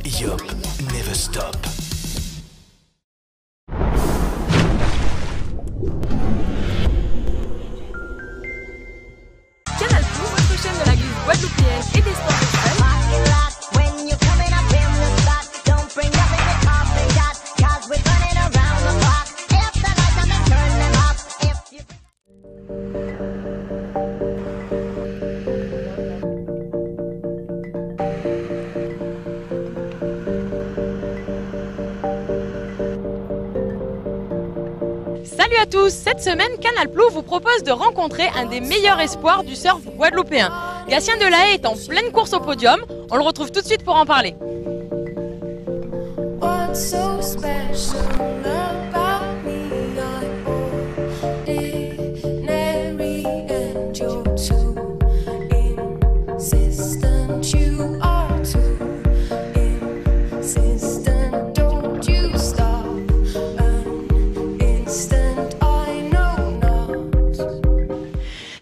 Yup, never stop. Canal+, votre chaîne de la glisse guadeloupéenne et des sports extrêmes. Salut à tous, cette semaine Canal+ vous propose de rencontrer un des meilleurs espoirs du surf guadeloupéen. Gatien Delahaye est en pleine course au podium, on le retrouve tout de suite pour en parler.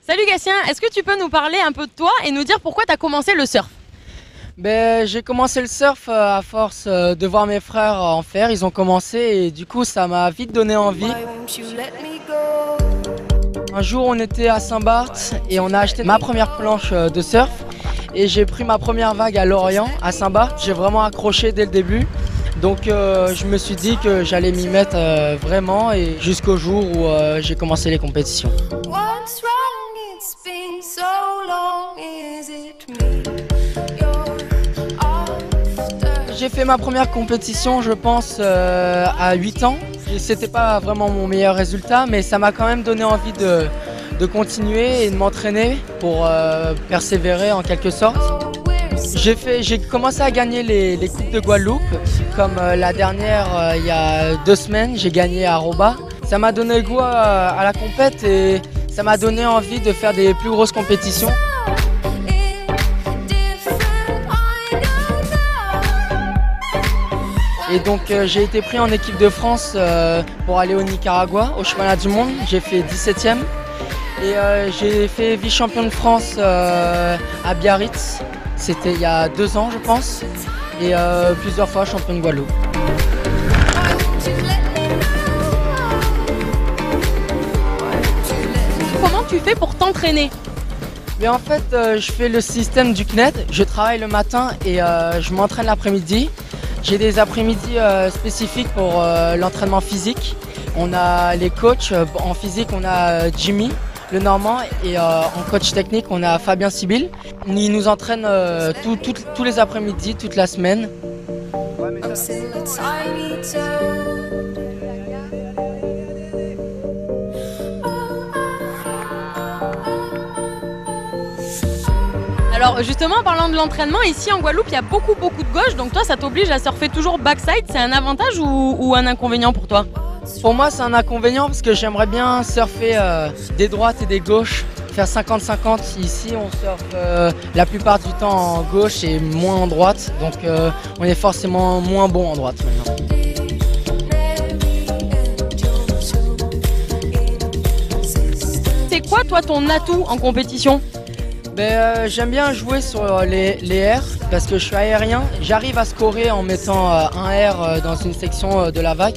Salut Gatien, est-ce que tu peux nous parler un peu de toi et nous dire pourquoi tu as commencé le surf? J'ai commencé le surf à force de voir mes frères en faire, ils ont commencé et du coup ça m'a vite donné envie. Un jour on était à Saint-Barth et on a acheté ma première planche de surf et j'ai pris ma première vague à Lorient, à Saint-Barth. J'ai vraiment accroché dès le début, donc je me suis dit que j'allais m'y mettre vraiment et jusqu'au jour où j'ai commencé les compétitions. J'ai fait ma première compétition, je pense, à 8 ans. C'était pas vraiment mon meilleur résultat, mais ça m'a quand même donné envie de continuer et de m'entraîner pour persévérer en quelque sorte. J'ai commencé à gagner les coupes de Guadeloupe, comme la dernière il y a 2 semaines, j'ai gagné à Roba. Ça m'a donné le goût à la compète et ça m'a donné envie de faire des plus grosses compétitions. Et donc j'ai été pris en équipe de France pour aller au Nicaragua, au championnat du monde. J'ai fait 17e et j'ai fait vice-champion de France à Biarritz. C'était il y a 2 ans je pense. Et plusieurs fois champion de Guadeloupe. Comment tu fais pour t'entraîner? Mais en fait je fais le système du CNED. Je travaille le matin et je m'entraîne l'après-midi. J'ai des après-midi spécifiques pour l'entraînement physique. On a les coachs, en physique on a Jimmy, le Normand, et en coach technique on a Fabien Sibyl. Ils nous entraînent tous les après-midi, toute la semaine. Alors justement, en parlant de l'entraînement, ici en Guadeloupe, il y a beaucoup de gauche, donc toi ça t'oblige à surfer toujours backside. C'est un avantage ou un inconvénient pour toi? Pour moi c'est un inconvénient parce que j'aimerais bien surfer des droites et des gauches, faire 50-50. Ici on surfe la plupart du temps en gauche et moins en droite, donc on est forcément moins bon en droite maintenant. C'est quoi toi ton atout en compétition? J'aime bien jouer sur les airs parce que je suis aérien. J'arrive à scorer en mettant un air dans une section de la vague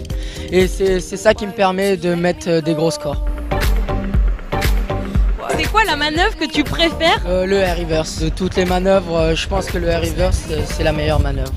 et c'est ça qui me permet de mettre des gros scores. C'est quoi la manœuvre que tu préfères? Le air reverse. De toutes les manœuvres, je pense que le air reverse c'est la meilleure manœuvre.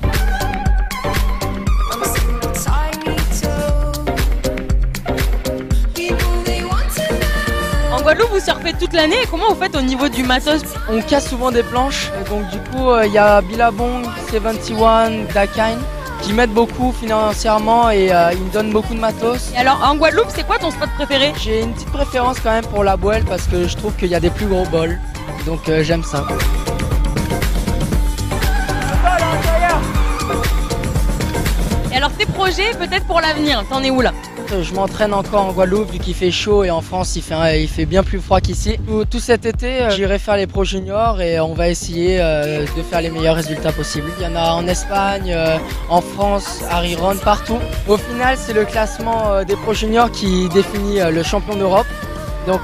En Guadeloupe, vous surfez toute l'année et comment vous faites au niveau du matos? On casse souvent des planches, donc du coup il y a Billabong, 71, Dakine qui m'aident beaucoup financièrement et ils me donnent beaucoup de matos. Et alors en Guadeloupe, c'est quoi ton spot préféré? J'ai une petite préférence quand même pour la Bouelle parce que je trouve qu'il y a des plus gros bols, donc j'aime ça. Et alors tes projets peut-être pour l'avenir, t'en es où là? Je m'entraîne encore en Guadeloupe vu qu'il fait chaud et en France il fait bien plus froid qu'ici. Tout cet été j'irai faire les Pro Juniors et on va essayer de faire les meilleurs résultats possibles. Il y en a en Espagne, en France, à Riron, partout. Au final c'est le classement des Pro Juniors qui définit le champion d'Europe. Donc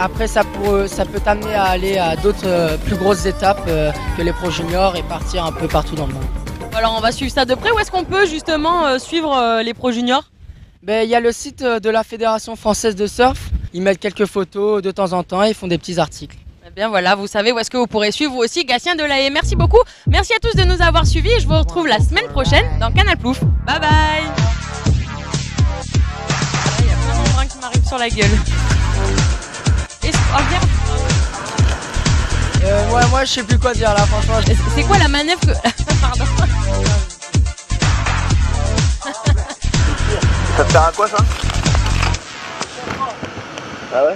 après ça peut t'amener à aller à d'autres plus grosses étapes que les Pro Juniors et partir un peu partout dans le monde. Alors on va suivre ça de près. Où est-ce qu'on peut justement suivre les pros juniors? Ben, il y a le site de la Fédération française de surf. Ils mettent quelques photos de temps en temps et ils font des petits articles. Eh bien voilà, vous savez où est-ce que vous pourrez suivre vous aussi Gatien Delahaye. Merci beaucoup. Merci à tous de nous avoir suivis et je vous retrouve la semaine prochaine dans Canal Plouf. Bye bye. Il y a plein d'embruns qui m'arrivent sur la gueule. Et regarde. Moi je sais plus quoi dire là, franchement. C'est quoi la manœuvre que... Pardon. Ça te sert à quoi ça? Ah ouais?